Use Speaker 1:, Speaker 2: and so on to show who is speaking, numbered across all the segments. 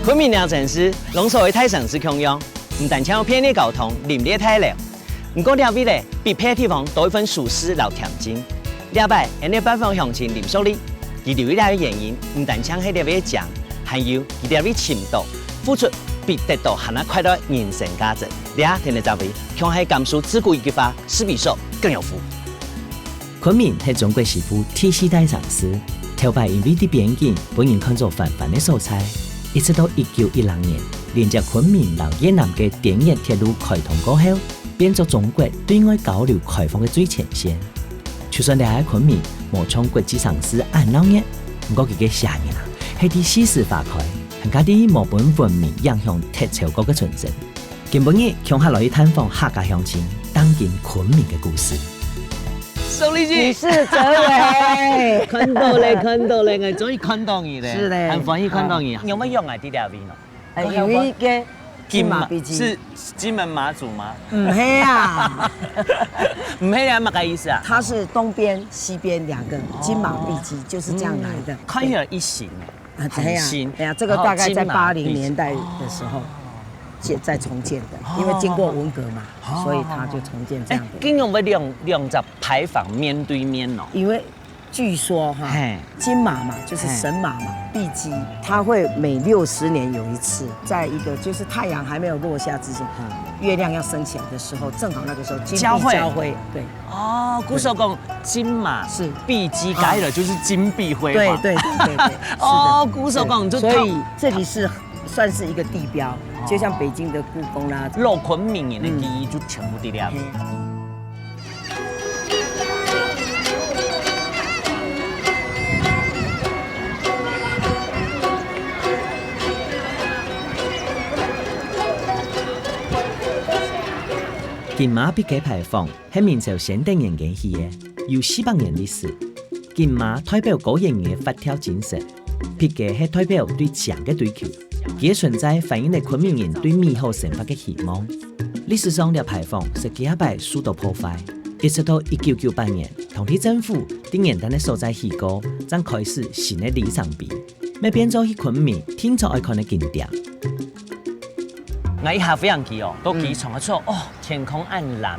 Speaker 1: 昆明良城市拢所谓太城市共用，唔但抢有便利交通、林立太亮，唔过了位咧比别地方多一份舒适老恬静。了摆，因为北方乡亲林淑丽，伊留下的原因唔但抢迄条位奖，还有伊条位深度，付出必得到很快乐人生价值。俩天的在位，强喺甘肃自古一句话，施比受更有福。
Speaker 2: 昆明係中國西部第四大城市，頭擺因為啲邊境本人看作泛泛的素材，一直到1916年，連接昆明到越南嘅滇越鐵路開通過後，變作中國對外交流開放嘅最前線。就算你喺昆明冇從國際城市按鬧熱，不過佢嘅下面啊，係啲四市花開，更加啲冇本文明影響鐵超國嘅傳承。今本日強下來去探訪客家鄉親，當見昆明嘅故事。
Speaker 1: 宋麗姐，
Speaker 3: 你是哲偉，
Speaker 1: 看到咧，看到咧，我終於看到你咧，
Speaker 3: 是咧，
Speaker 1: 很歡喜看到你。有冇用啊？啲條邊咯？
Speaker 3: 有一個金馬筆記
Speaker 1: 是金門馬祖嗎？
Speaker 3: 唔係啊，
Speaker 1: 唔係啊，乜個意思啊？
Speaker 3: 它是東邊、西邊兩個金馬筆記，就是這樣來的。
Speaker 1: 看起來一型誒，很新。
Speaker 3: 哎呀，這個大概在80年代的時候。再重建的，因為經過文革嘛，所以它就重建這樣的。
Speaker 1: 經用唔兩隻牌坊面對面哦？
Speaker 3: 因為據說哈，金馬嘛就是神馬嘛，筆記它會每60年有一次，在一個就是太陽還沒有落下之前，月亮要升起來的時候，正好那個時候金幣交輝。對。哦，古時候講金馬是筆記改了，就是金碧輝煌。對。哦，古時候講就所以這裡是算是一個地標。就像北京的故宮啦，
Speaker 1: 落昆明人的記憶就全部啲了。
Speaker 2: 金馬筆記牌坊係明朝先定人建起嘅，有400年歷史。金馬代表個人嘅發條精神，筆記係代表對強嘅追求。佢嘅存在反映了昆明人對美好生活嘅希望。歷史上嘅牌坊是幾下擺受到破壞，一直到1998年，當地政府對元旦嘅所在起高，才開始新嘅里程碑，咪變咗去昆明天朝愛看嘅景點。
Speaker 1: 我一下飛行機哦，都機場嘅時候，哦，天空暗藍啦，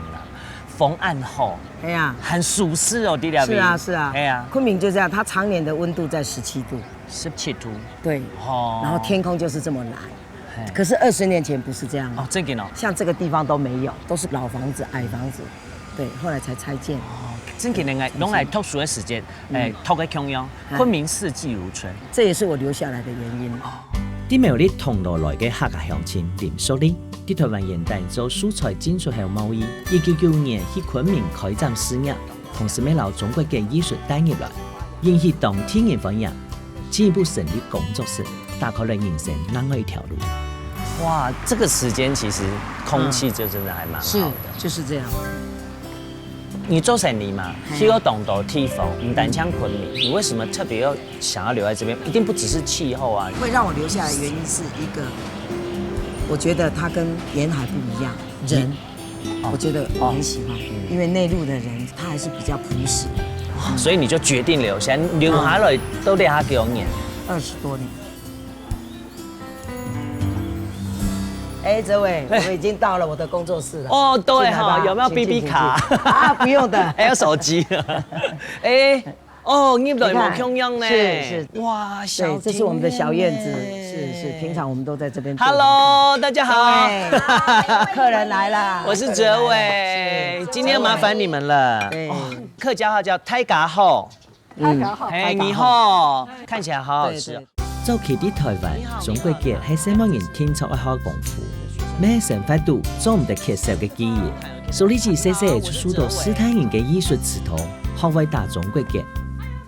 Speaker 1: 風暗好，
Speaker 3: 哎呀，
Speaker 1: 很舒適哦，啲了。
Speaker 3: 是啊，
Speaker 1: 哎呀，
Speaker 3: 昆明就這樣，它常年的溫度在17度。
Speaker 1: 17度，
Speaker 3: 對，哦，然後天空就是這麼藍，可是20年前不是這樣哦，
Speaker 1: 真嘅哦，
Speaker 3: 像這個地方都沒有，都是老房子、矮房子，對，後來才拆建。
Speaker 1: 哦，真嘅呢，用來特殊嘅時間，托嘅供養，昆明四季如春，
Speaker 3: 這也是我留下來的原因。
Speaker 2: 啲苗栗銅鑼來嘅客家鄉親林淑麗，啲台灣元旦做蔬菜進出口貿易，1995年去昆明開展事業，同時咪留中國嘅藝術帶入來，引起當地人歡迎。進一步成立工作室，打開了人生另外一條路。
Speaker 1: 哇，這個時間其實空氣就真的還蠻好的，
Speaker 3: 就是這樣。
Speaker 1: 你做生意嘛，去過咁多地方，唔單像昆明，你為什麼特別要想要留在這邊？一定不只是氣候啊。
Speaker 3: 會讓我留下來的原因是一個，我覺得它跟沿海不一樣，人，我覺得我很喜歡，因為內陸的人他還是比較樸實。
Speaker 1: 所以你就決定留下，留下來都留下幾多年
Speaker 3: ？20多年。哎，哲偉，我已經到了我的工作室了。
Speaker 1: 哦，對哈，有沒有 BB 卡？
Speaker 3: 啊，不用的，
Speaker 1: 還有手機。哎，哦，你來冇空樣呢？
Speaker 3: 是，
Speaker 1: 哇，
Speaker 3: 對，這是我們的小院子，是，平常我們都在這邊。
Speaker 1: Hello，大家好，
Speaker 3: 客人來了，
Speaker 1: 我是哲偉，今天麻煩你們了。客家話叫太家好，哎，你好，看起來好好吃。
Speaker 2: 早期啲台灣中國劇係西方人天作一項功夫，咩成法度做唔得缺少嘅記憶，所以自細細就受到斯坦人嘅藝術指導，學會打中國劇。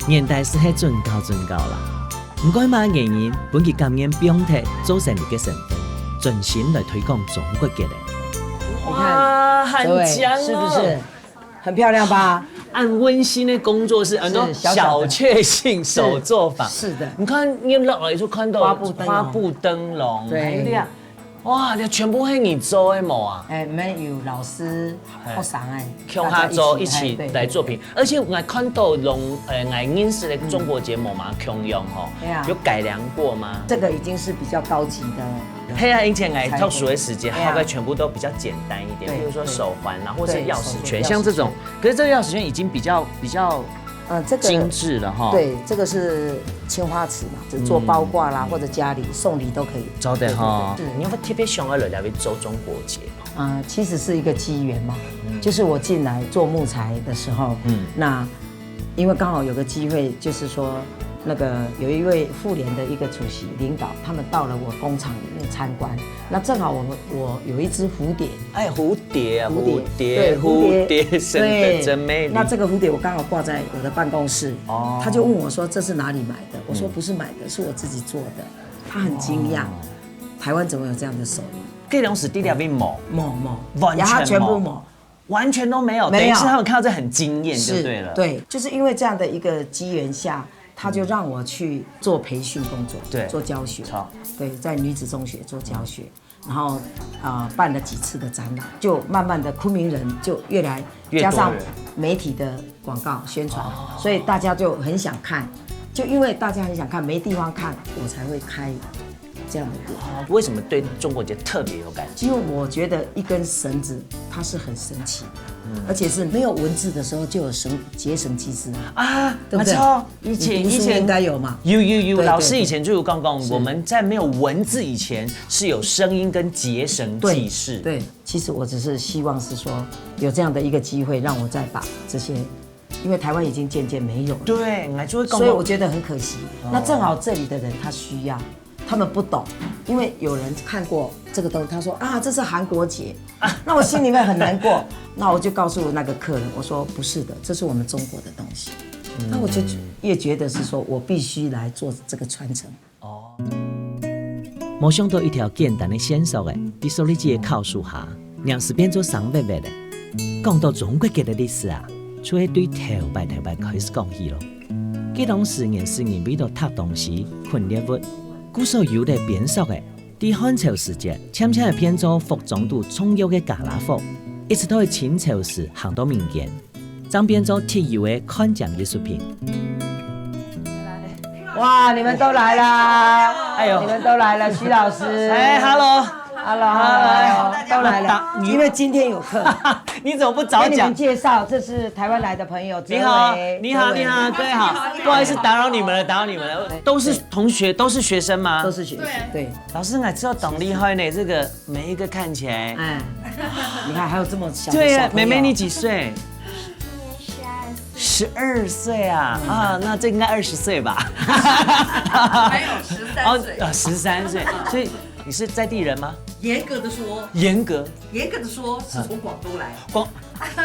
Speaker 2: 年代是係準高啦，唔該嘛原因，本期今年表態做成你嘅身份，盡心來推廣中國劇咧。
Speaker 1: 哇，很強哦，
Speaker 3: 是不是？很漂亮吧？
Speaker 1: 按溫馨的工作室，很多小確幸手作坊。
Speaker 3: 是的，
Speaker 1: 你看你落來就看到花布燈籠，
Speaker 3: 對，
Speaker 1: 哇，你全部是你做的模啊？
Speaker 3: 没有老师学生
Speaker 1: 跟他做一起来作品，而且我看到用认识的中国节目嘛，共用吼，有改良过吗？
Speaker 3: 这个已经是比较高级的。
Speaker 1: 黑暗以前特殊的时间，后来全部都比较简单一点，比如说手环啊，或是钥匙圈，像这种。可是这个钥匙圈已经比较这个精致了哈。
Speaker 3: 对，这个是青花瓷嘛，只做包挂啦，或者家里送礼都可以。
Speaker 1: 走的哈。你有没有特别想要来走中国节？
Speaker 3: 其实是一个机缘嘛，就是我进来做木材的时候，那因为刚好有个机会，就是说。那个有一位妇联的一个主席领导，他们到了我工厂里面参观，那正好我有一只蝴蝶，
Speaker 1: 蝴蝶生得真美丽。
Speaker 3: 那这个蝴蝶我刚好挂在我的办公室，他就问我说这是哪里买的？我说不是买的，是我自己做的。他很惊讶，台湾怎么有这样的手艺？
Speaker 1: 这种是地料边抹，
Speaker 3: 完全不抹。
Speaker 1: 完全都没有，等于是他们看到这很惊艳就对了。
Speaker 3: 对，就是因为这样的一个机缘下，他就让我去做培训工作，对，做教学，对，在女子中学做教学，然后办了几次的展览，就慢慢的昆明人就越来加上媒体的广告宣传，所以大家就很想看，就因为大家很想看，没地方看，我才会开这样的店。
Speaker 1: 为什么对中国节特别有感觉？
Speaker 3: 因为我觉得一根绳子它是很神奇的，而且是没有文字的时候就有节省机制
Speaker 1: 啊，
Speaker 3: 对不对？以前应该有嘛？
Speaker 1: 有，老师以前就有刚刚我们在没有文字以前是有声音跟节省记事。
Speaker 3: 对，其实我只是希望是说有这样的一个机会，让我再把这些。因为台湾已经渐渐没有了，
Speaker 1: 对，
Speaker 3: 所以我觉得很可惜。那正好这里的人他需要，他们不懂，因为有人看过这个东西，他说啊这是韩国节，那我心里面很难过。那我就告诉那个客人，我说不是的，这是我们中国的东西。那我就越觉得是说我必须来做这个传承。
Speaker 2: 没想到一条简单的线索在手里机的靠树下，让是变做上百的。讲到中国节的历史啊。就会对头摆开始讲起咯。佢當4年為到塔東時群獵物，古所有的變色嘅，喺漢朝時節漸漸變做服裝度重要嘅加拉服，一直到清朝時行到民間，將變做特有嘅看獎藝術品。
Speaker 3: 哇！你們都來啦！哎呦，你們都來了，徐老師。
Speaker 1: Hello，
Speaker 3: 都來了。因為今天有課。
Speaker 1: 你怎么不早讲？
Speaker 3: 给你们介绍，这是台湾来的朋友。
Speaker 1: 你好，各位好，不好意思打扰你们了，都是同学，都是学生吗？
Speaker 3: 都是学生，对。
Speaker 1: 老师，你知道懂厉害呢？这个每一个看起来，
Speaker 3: 你看还有这么小的。
Speaker 1: 对呀，妹妹你几岁？12岁啊，那这应该20岁吧？
Speaker 4: 还有13岁。
Speaker 1: 13岁，所以你是在地人吗？
Speaker 4: 严格的说，是从广东来。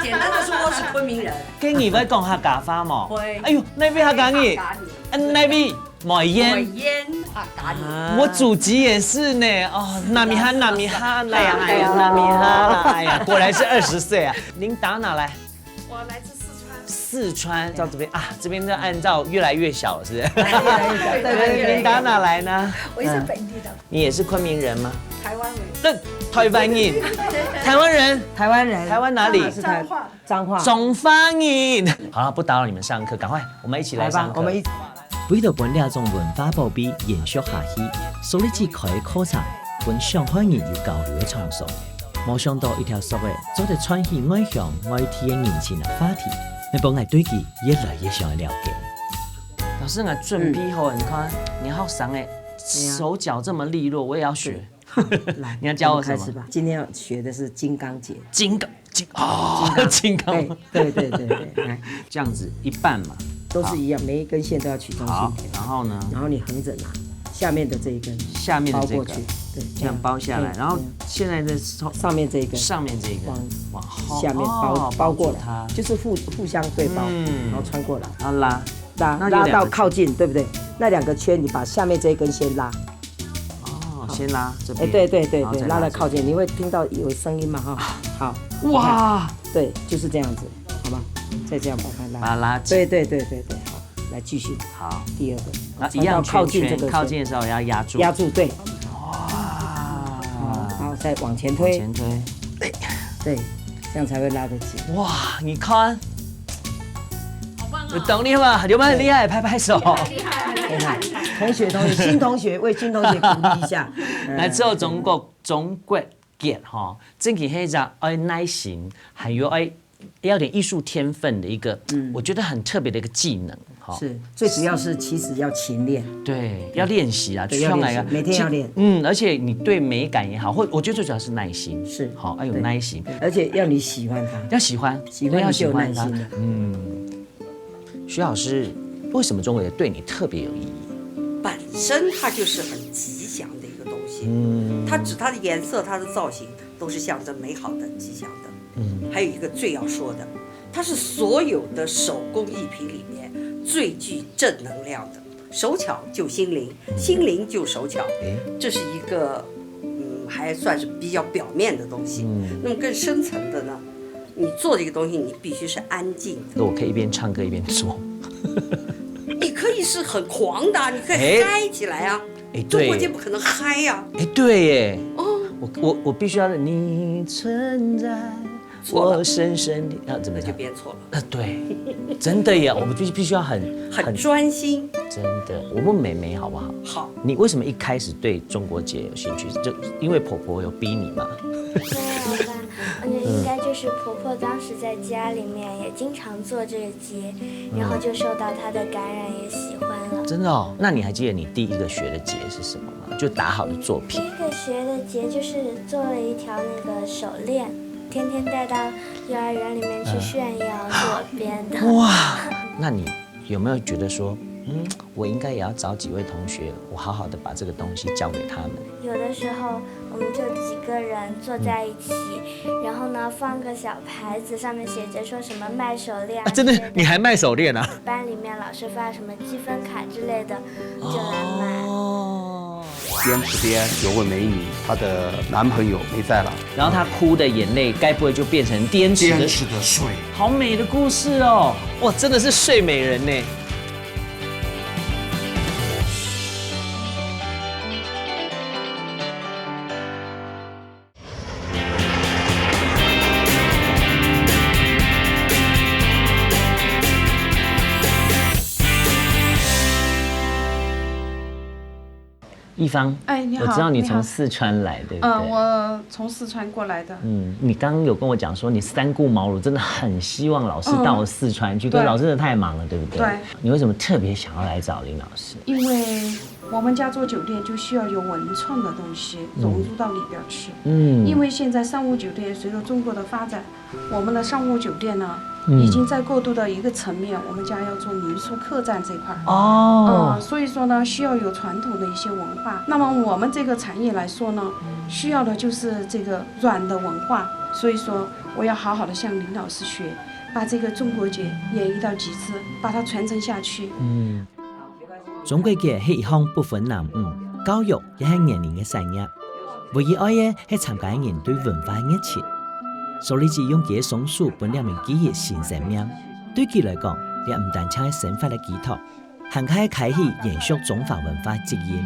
Speaker 4: 简单的说是昆明人。
Speaker 1: 跟你会讲客家话嘛？
Speaker 4: 会。
Speaker 1: 哎呦，那边客家语，那边买烟。
Speaker 4: 客家语。
Speaker 1: 我祖籍也是呢。纳米哈，哎呀，纳米哈，哎呀，果然是20岁啊。您打哪来？
Speaker 4: 我来自
Speaker 1: 四川到这边啊，这边就按照越来越小了，是不是？
Speaker 3: 对。
Speaker 1: 您打哪来呢？
Speaker 4: 我也是本地的。
Speaker 1: 你也是昆明人吗？
Speaker 4: 台湾人。
Speaker 1: 台湾人。台湾人。台湾哪里？
Speaker 3: 彰化。
Speaker 1: 中方人。好了，不打扰你们上课，赶快，我们一起来上课。
Speaker 3: 我们一起。
Speaker 2: 为了本两种文化宝贝延续下去，所以只开课程，本上海人有交流的场所。没想到一条索的做得串起外向外体的年轻的话题。你本来对佢越来越想了解。
Speaker 1: 老师，我准备好，你看，你好上哎，手脚这么利落，我也要学。
Speaker 3: 来，
Speaker 1: 你要教我什么？
Speaker 3: 开始吧。今天要学的是金刚节。
Speaker 1: 金刚。
Speaker 3: 对，来，
Speaker 1: 这样子一半嘛，
Speaker 3: 都是一样，每一根线都要取中心点。
Speaker 1: 然后呢？
Speaker 3: 然后你横着拿，下面的这一根，
Speaker 1: 包
Speaker 3: 过去，对，
Speaker 1: 这样包下来。然后现在的
Speaker 3: 上面这一根，往下面包过来，就是互相对包，然后穿过来，
Speaker 1: 然后
Speaker 3: 拉到靠近，对不对？那2个圈，你把下面这一根先拉。
Speaker 1: 先拉这边。
Speaker 3: 对，拉到靠近，你会听到有声音嘛？哈，好，
Speaker 1: 哇，
Speaker 3: 对，就是这样子，好吗？再这样把它
Speaker 1: 拉紧。
Speaker 3: 对，好，来继续。
Speaker 1: 好，
Speaker 3: 第2个，
Speaker 1: 那一样靠近的时候要压住。
Speaker 3: 对。再往前推，
Speaker 1: 前推，
Speaker 3: 对，这样才会拉得紧。
Speaker 1: 哇，你看，我懂你了，有没有很厉害？拍拍手。
Speaker 3: 同学，新同学为新同学鼓励一下。
Speaker 1: 来之后，中国结哈，真係迄隻愛耐心，還有要點藝術天分的一個，我覺得很特別的一個技能。
Speaker 3: 是，最主要是其實要勤練。
Speaker 1: 對，要練習啊，
Speaker 3: 要練習，每天要練。
Speaker 1: 而且你對美感也好，或我覺得最主要是耐心。
Speaker 3: 是，
Speaker 1: 好，要有耐心，
Speaker 3: 而且要你喜歡它。
Speaker 1: 要喜歡，
Speaker 3: 要喜歡它。
Speaker 1: 徐老師，為什麼中國結對你特別有意義？
Speaker 5: 本身它就是很吉祥的一個東西，它指它的顏色、它的造型都是象徵美好的、吉祥的。還有一個最要說的，它是所有的手工藝品裡面最具正能量的。手巧救心靈，心靈救手巧，這是一個還算是比較表面的東西。那麼更深層的呢，你做這個東西，你必須是安靜的。
Speaker 1: 我可以一邊唱歌一邊做。
Speaker 5: 你可以是很狂的，你可以嗨起來啊！中國結不可能嗨呀！
Speaker 1: 對耶！我必須要你存在我深深的，怎麼
Speaker 5: 那就編錯了。
Speaker 1: 對，真的耶！我們必須要很
Speaker 5: 專心。
Speaker 1: 真的，我問妹妹好不好？
Speaker 5: 好。
Speaker 1: 你為什麼一開始對中國結有興趣？就因為婆婆有逼你嗎？
Speaker 6: 沒有吧，應該就是婆婆當時在家裡面也經常做這個結，然後就受到她的感染，也喜歡了。
Speaker 1: 真的哦？那你還記得你第一個學的結是什麼嗎？就打好的作品。
Speaker 6: 第一個學的結就是做了一條那個手鏈，天天帶到幼兒園裡面去炫耀，是我編的。
Speaker 1: 哇！那你有沒有覺得說，我應該也要找幾位同學，我好好的把這個東西教給他們？
Speaker 6: 有的時候我們就幾個人坐在一起，然後呢放個小牌子，上面寫着說什麼賣手鏈啊。
Speaker 1: 真的，你還賣手鏈啊？
Speaker 6: 班裡面老師發什麼積分卡之類的，就來賣。
Speaker 7: 邊吃邊有位美女，她的男朋友沒在了，
Speaker 1: 然後她哭的眼淚，該不會就變成顛池的水？好美的故事哦！哇，真的是睡美人呢。一方，
Speaker 8: 你好，
Speaker 1: 我知道你從四川來，對不對？
Speaker 8: 我從四川過來的。
Speaker 1: 你剛剛有跟我講說，你三顧茅廬，真的很希望老師到四川去，可是老師真的太忙了，對不對？
Speaker 8: 對。
Speaker 1: 你為什麼特別想要來找林老師？
Speaker 8: 因為我們家做酒店就需要有文創的東西融入到裡邊去。因為現在商務酒店隨着中國的發展，我們的商務酒店呢，已經在過渡到一個層面，我們家要做民宿客棧這塊。所以說呢，需要有傳統的一些文化。那麼我們這個產業來說呢，需要的就是這個軟的文化。所以說，我要好好的向林老師學，把這個中國結演繹到極致，把它傳承下去。
Speaker 2: 中國結係一項不分男女、教育也係年齡嘅產業，唯一愛嘅係參加人對文化嘅熱情。所以只用結松樹本兩名記憶新生命，對佢來講，也唔單止係生活嘅寄託，還可以開啟延續中華文化基因。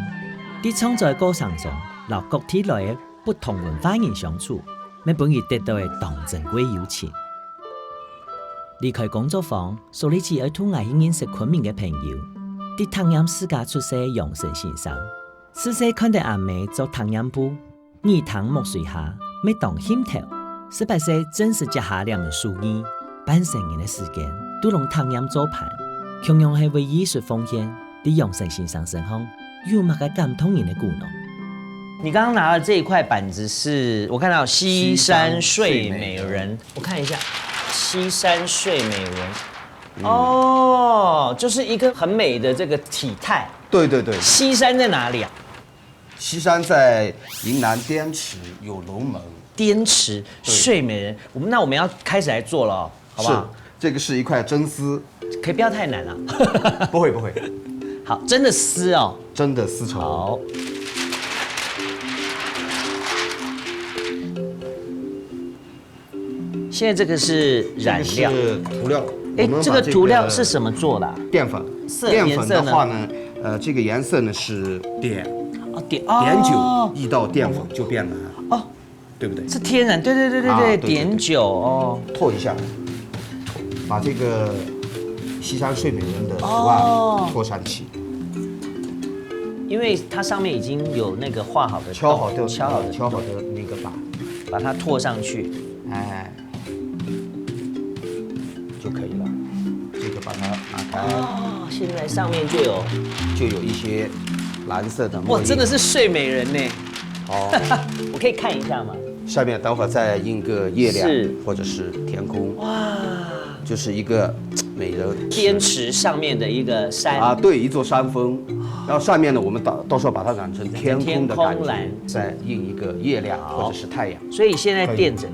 Speaker 2: 喺創作過程中，與各地來嘅不同文化人相處，咪本而得到嘅當珍貴友情。離開工作坊，所以只要同外認識昆明嘅朋友，喺湯陽世家出世嘅楊生先生，自細看到阿妹做湯陽布，耳塘木水下，咪當興頭。18歲正式接下兩個書藝，半成年的時間都用湯陽做盤，同樣係為藝術奉獻。喺楊生先生身上有乜個感動人的故呢？
Speaker 1: 你剛剛拿的這一塊板子是我看到西山睡美人，我看一下西山睡美人。哦，就是一個很美的這個體態。
Speaker 7: 對對對。
Speaker 1: 西山在哪裡啊？
Speaker 7: 西山在雲南滇池有龍門。
Speaker 1: 滇池睡美人，那我們要開始來做了，好不好？
Speaker 7: 是，這個是一塊真絲，
Speaker 1: 可以不要太難了。
Speaker 7: 不會不會。
Speaker 1: 好，真的絲哦。
Speaker 7: 真的絲綢。
Speaker 1: 好。現在這個是染料，
Speaker 7: 是塗料。
Speaker 1: 這個塗料是什麼做的？
Speaker 7: 澱粉。澱粉的話呢，這個顏色呢是碘。碘酒一到澱粉就變藍。对不对？
Speaker 1: 是天然，对，碘酒哦。
Speaker 7: 拓一下，把这个西山睡美人的图案拓上去。
Speaker 1: 因为它上面已经有那个画好的、
Speaker 7: 敲好的那个板，
Speaker 1: 把它拓上去，
Speaker 7: 哎，就可以了。这个把它打开。
Speaker 1: 哦，现在上面就
Speaker 7: 有一些蓝色的。
Speaker 1: 哇，真的是睡美人呢。
Speaker 7: 好，
Speaker 1: 我可以看一下吗？
Speaker 7: 下面等会儿再印个月亮或者是天空。哇，就是一个美人。
Speaker 1: 滇池上面的一个山
Speaker 7: 啊，对，一座山峰。然后上面呢，我们到时候把它染成天空的感觉，再印一个月亮或者是太阳。
Speaker 1: 所以现在垫着，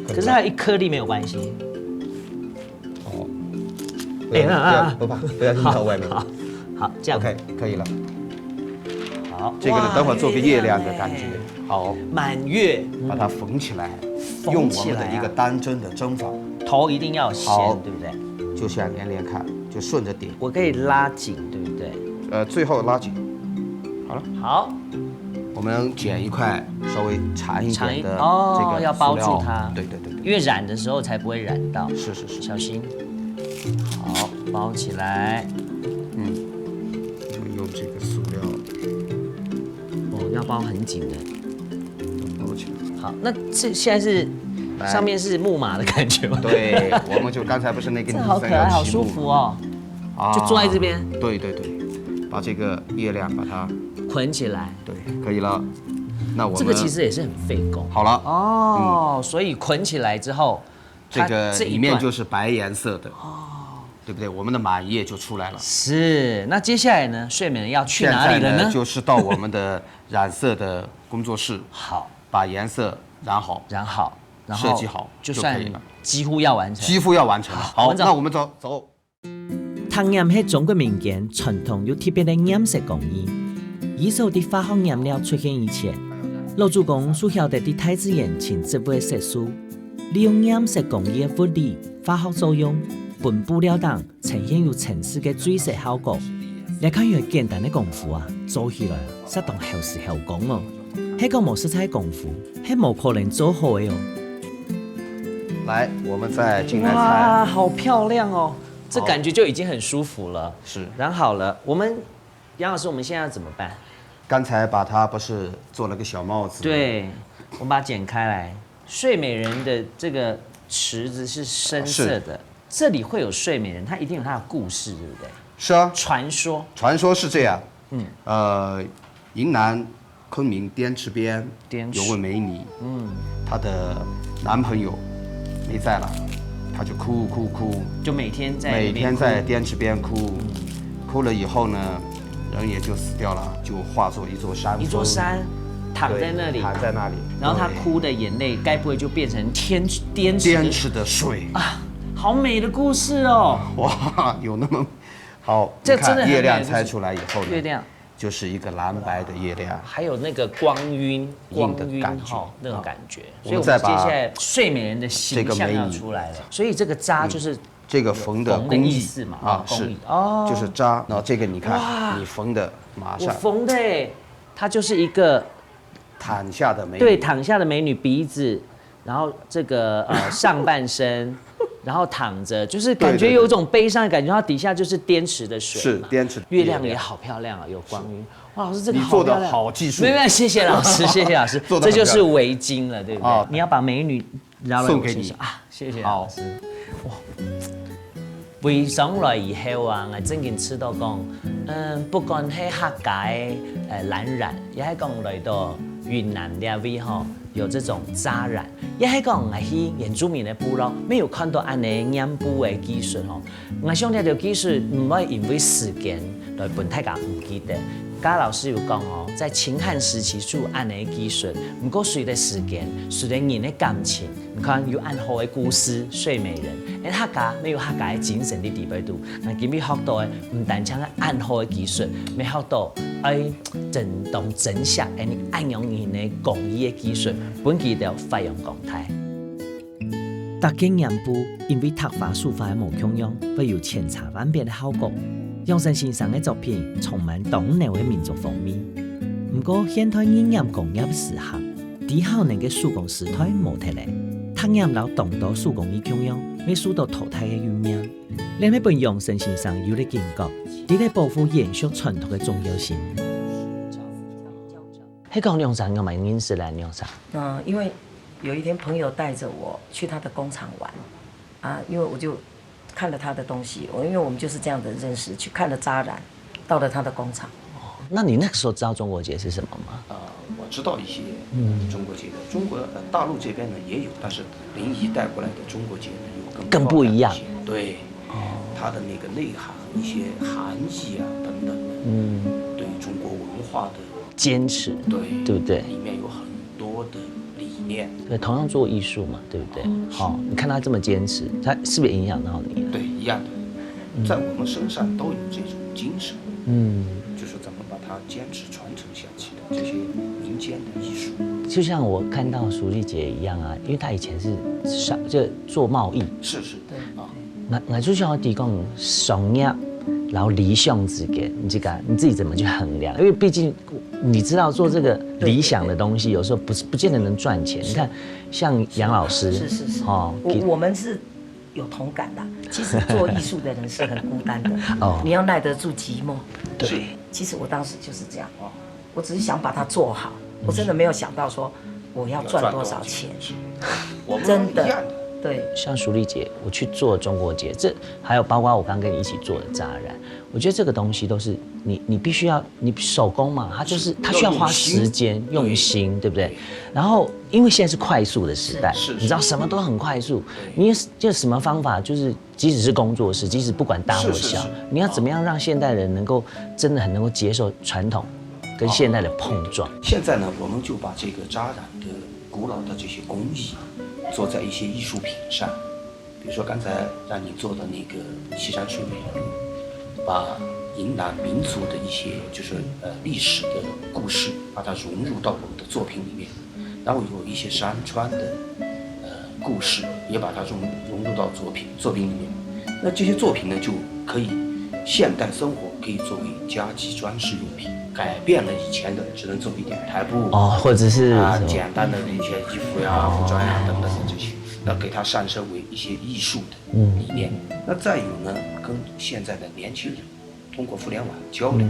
Speaker 1: 可是它一颗粒没有关系。
Speaker 7: 哦，不要印到外面。
Speaker 1: 好，这样
Speaker 7: OK 可以了。
Speaker 1: 好，
Speaker 7: 这个呢，等会儿做个月亮的感觉。好，
Speaker 1: 满月，
Speaker 7: 把它缝起来，用我们的一个单针的针法，
Speaker 1: 头一定要掀，对不对？
Speaker 7: 就像连看，就顺着点。
Speaker 1: 我可以拉紧，对不对？
Speaker 7: 最后拉紧，好了。
Speaker 1: 好，
Speaker 7: 我们剪一块稍微长一点的这个
Speaker 1: 要包住它。
Speaker 7: 对，
Speaker 1: 因为染的时候才不会染到。
Speaker 7: 是，
Speaker 1: 小心。好，包起来。
Speaker 7: 用这个塑料。
Speaker 1: 哦，要包很紧的。
Speaker 7: 包起来。
Speaker 1: 好，那这现在是上面是木马的感觉吗？
Speaker 7: 对，我们就刚才不是那个。
Speaker 1: 这好可爱，好舒服哦。就坐在这边。
Speaker 7: 对。把这个月亮把它
Speaker 1: 捆起来，
Speaker 7: 对，可以了。那我们
Speaker 1: 这个其实也是很费工。
Speaker 7: 好了
Speaker 1: 哦，所以捆起来之后，
Speaker 7: 这个里面就是白颜色的哦，对不对？我们的满月就出来了。
Speaker 1: 是，那接下来呢？睡美人要去哪里了呢？
Speaker 7: 就是到我们的染色的工作室，
Speaker 1: 好，
Speaker 7: 把颜色染好，
Speaker 1: 然后
Speaker 7: 设计好就可以了，
Speaker 1: 几乎要完成。
Speaker 7: 好，那我们走。
Speaker 2: 糖染是中国民间传统又特别的染色工艺。以前的化学染料出现以前，老祖公所晓得的太自然亲自会色素，利用染色工艺的物理、化学作用，分布料等呈现有层次的水色效果。你看越简单的功夫啊，做起来实当后事后功哦。迄个无色彩功夫，迄无可能做好的哦。
Speaker 7: 来，我们再进来
Speaker 1: 哇，好漂亮哦！这感觉就已经很舒服了。
Speaker 7: 是，
Speaker 1: 染好了，杨老师，我们现在要怎么办？
Speaker 7: 刚才把它不是做了个小帽子？
Speaker 1: 对，我们把它剪开来。睡美人的这个池子是深色的，这里会有睡美人，它一定有它的故事，对不对？
Speaker 7: 是啊，
Speaker 1: 传说
Speaker 7: 是这样。云南昆明滇池边有位美女，她的男朋友没在了。他就哭，
Speaker 1: 就每天
Speaker 7: 在滇池边哭，哭了以后呢，人也就死掉了，就化作一座山躺在那里，
Speaker 1: 然后他哭的眼泪，该不会就变成滇
Speaker 7: 池的水
Speaker 1: 啊？好美的故事哦！
Speaker 7: 哇，有那么好，
Speaker 1: 这真的
Speaker 7: 月亮猜出来以后呢，
Speaker 1: 月亮
Speaker 7: 就是一个蓝白的月亮，
Speaker 1: 还有那个光晕
Speaker 7: 的感觉，
Speaker 1: 那种感觉。所以我们接下来睡美人的形象要出来了。所以这个扎就是
Speaker 7: 这个缝的工艺
Speaker 1: 意思嘛？啊，
Speaker 7: 是哦，就是扎。然后这个你看，你缝的马上，
Speaker 1: 我缝的它就是一个
Speaker 7: 躺下的美女，
Speaker 1: 对，躺下的美女鼻子，然后这个上半身。然后躺着，就是感觉有一种悲伤的感觉。它底下就是滇池的水，
Speaker 7: 是滇池，
Speaker 1: 月亮也好漂亮啊，有光晕。哇，老师这个
Speaker 7: 你做的好技术，
Speaker 1: 没有，谢谢老师，谢谢老师，这就是围巾了，对不对？你要把美女
Speaker 7: 送给你
Speaker 1: 啊，谢谢老师。哇，回上來以後啊，我真件知道講，不管係客家嘅藍染，也係講嚟到雲南呢邊吼。有這種扎染，也係講我去原住民的部落，沒有看到安尼染布的技術吼。我想呢條技術唔可以因為時間來本大家唔記得。嘉老師有講哦，在秦漢時期做安尼技術，唔過隨着時間，隨着人的感情，你看有安好的故事，睡美人，客家沒有客家的精神的地位度。我今日學到的唔單止係安好的技術，咪學到震動真實，你安用人的工藝的技術，本期就發揚光大。
Speaker 2: 特件染布因為拓花書法的無窮樣，會有千差萬別的效果。楊生先生的作品充滿東南的民族風味，不過現代染工業的時候，底好能嘅手工时代无脱咧，汤染老众多手工艺供养，要受到淘汰嘅余命。另一本杨生先生有咧警告，伫咧保护延续传统嘅重要性。迄讲杨生，我咪认识啦，杨生。
Speaker 3: 因为有一天朋友带着我去他的工厂玩，因为我就看了他的东西，因为我们就是这样的认识，去看了扎染，到了他的工厂。
Speaker 2: 那你那个时候知道中国结是什么吗？
Speaker 7: 我知道一些中国结的，中国大陆这边呢也有，但是临沂带过来的中国结呢有
Speaker 2: 更不一样。
Speaker 7: 对，它的那个内涵、一些含义啊等等的，对中国文化的
Speaker 2: 坚持，对不对？
Speaker 7: 里面有很多的理念。
Speaker 2: 对，同样做艺术嘛，对不对？好，你看他这么坚持，他是不是影响到你了？
Speaker 7: 对，一样的，在我们身上都有这种精神。就是怎么把它坚持传承下去的这些民间的艺术。
Speaker 2: 就像我看到淑丽姐一样啊，因为她以前是就做贸易。
Speaker 7: 是，对啊。
Speaker 2: 我就想要提供商业，然后理想之间，你自己怎么去衡量？因为毕竟你知道做这个理想的东西，有时候不见得能赚钱。你看，像杨老师，
Speaker 3: 是我们是有同感的。其实做艺术的人是很孤单的，你要耐得住寂寞。
Speaker 2: 对，
Speaker 3: 其实我当时就是这样，我只是想把它做好，我真的没有想到说我要赚多少钱，真的。对，
Speaker 2: 像淑丽姐，我去做中国结，这还有包括我刚跟你一起做的扎染，我觉得这个东西都是你必须要你手工嘛，它需要花时间用心，对不对？然后因为现在是快速的时代，你知道什么都很快速，你就什么方法，就是即使是工作室，即使不管大或小，你要怎么样让现代人能够真的很能够接受传统跟现代的碰撞？
Speaker 7: 现在呢，我们就把这个扎染的古老的这些工艺做在一些艺术品上，比如说刚才让你做的那个西山水美人鱼，把云南民族的一些就是历史的故事，把它融入到我们的作品里面，然后有一些山川的故事，也把它融入到作品里面。那这些作品呢，就可以现代生活可以作为家居装饰用品，改变了以前的只能做一点台布
Speaker 2: 或者是
Speaker 7: 简单的一些衣服呀、服装呀等等的这些，那给它上升为一些艺术的理念。那再有呢，跟现在的年轻人通过互联网交流，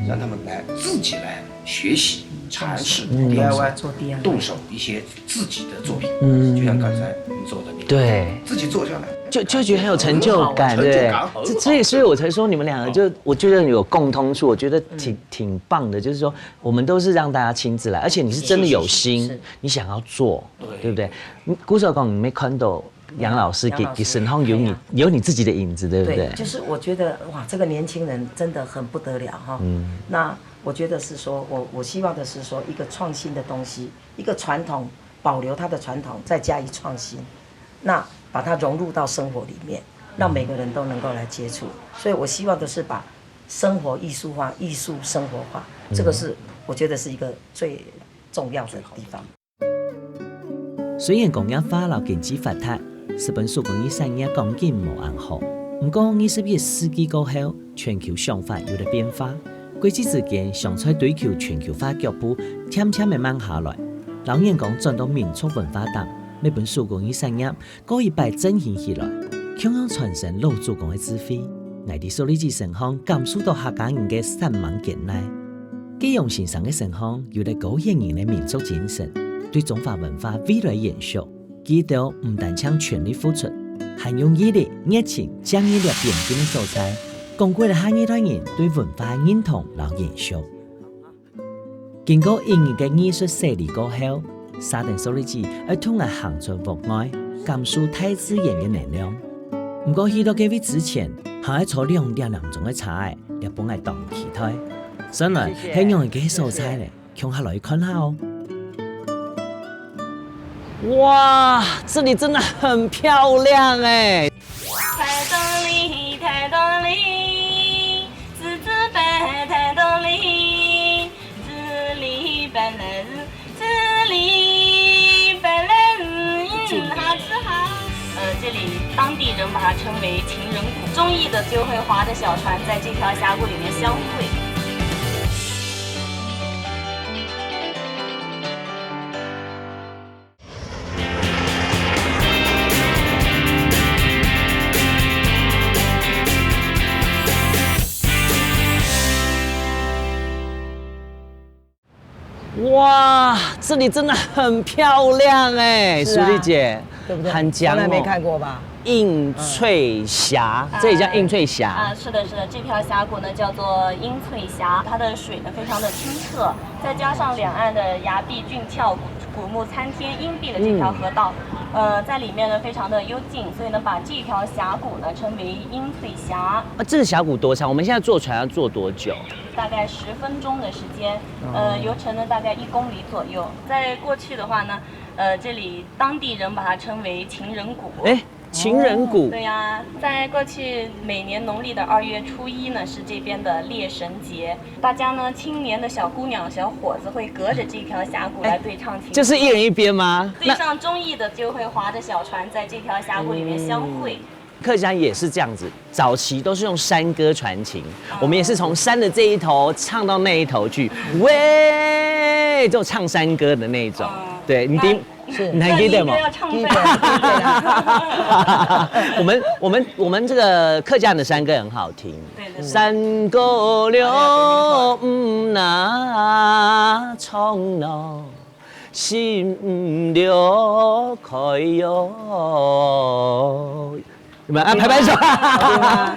Speaker 7: 让他们自己来学习、尝试 DIY 动手一些自己的作品，就像刚才你做的那个，
Speaker 2: 对，
Speaker 7: 自己做下来。
Speaker 2: 就觉得很有成就感，对，所以我才说你们两个我觉得有共通处，我觉得挺棒的，就是说我们都是让大家亲自来，而且你是真的有心，你想要做，对不对？古时候讲你没看到杨老师给身上有你自己的影子，对不对？
Speaker 3: 对，就是我觉得哇，这个年轻人真的很不得了哈。那我觉得是说我希望的是说一个创新的东西，一个传统保留它的传统，再加以创新，那把它融入到生活里面，让每个人都能够来接触。所以我希望的是把生活艺术化、艺术生活化，这个是我觉得是一个最重要的地方。
Speaker 2: 虽然工业化老经济发达，日本手工艺产业讲紧无安好，不过21世纪过后，全球想法有了变化，国际之间想在追求全球化脚步，渐渐慢慢下来。老人讲转到民族文化档。每本手工艺产业过一摆振兴起来，共同传承老祖公的智慧。我哋苏丽姐身上感受到客家人嘅善忘健耐，基用先生嘅身上有了高现人的民族精神，对中华文化未来延续，记得唔单将全力付出，还用毅力、热情将一粒边境的素材，巩固了下一代人对文化认同和延续。经过1年嘅艺术洗礼过后。沙丁苏丽姐要通来行出户外，感受大自然的能量。不过去到这位之前，还要炒2種嘅菜，日本係當期待。上來係用嘅素菜咧，向下來看下哦。哇，这里真的很漂亮哎！
Speaker 9: 太多里，太多里，自自白太多里，自里本来日，自里。这里当地人把它称为情人谷，中意的就会划着小船在这条峡谷里面相会。
Speaker 1: 这里真的很漂亮哎，淑丽姐，
Speaker 3: 对不对？
Speaker 1: 很讲
Speaker 3: 从来没看过吧？
Speaker 1: 映翠峡，这也叫映翠峡。
Speaker 9: 是的，是的，这条峡谷呢叫做映翠峡，它的水呢非常的清澈，再加上两岸的崖壁峻峭、古木参天、阴蔽的这条河道，在里面呢非常的幽静，所以呢把这条峡谷呢称为映翠峡。
Speaker 1: 这个峡谷多长？我们现在坐船要坐多久？
Speaker 9: 大概10分钟的时间，游程呢大概1公里左右。在过去的话呢，这里当地人把它称为情人谷。
Speaker 1: 情人谷。
Speaker 9: 对呀，在过去每年农历的2月初1呢，是这边的猎神节。大家呢，青年的小姑娘、小伙子会隔着这条峡谷来对唱情歌。
Speaker 1: 就是一人一边吗？
Speaker 9: 对上中意的就会划着小船在这条峡谷里面相会。
Speaker 1: 客家也是这样子，早期都是用山歌传情，我们也是从山的这一头唱到那一头去，喂，就唱山歌的那种。对你听。你还记得吗？
Speaker 3: 记得。
Speaker 1: 我们这个客家人的山歌很好听。
Speaker 9: 对。
Speaker 1: 山歌了那唱咯，心了开哟。有没有？拍拍手。
Speaker 3: 好吗？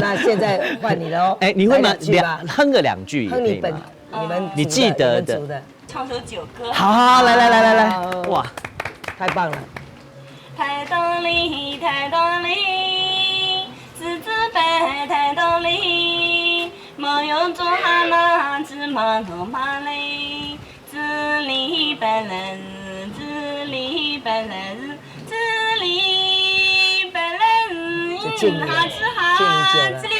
Speaker 3: 那现在换你喽。
Speaker 1: 你会吗？哼个2句也可以吗？你记得的。
Speaker 9: 唱首酒歌。
Speaker 1: 好，来，哇，
Speaker 3: 太棒了！
Speaker 9: 太动力，太动力，自自白太动力，莫用中哈那只马路马嘞，自里白来日，自里白来日，自里白来日，哈子哈子里。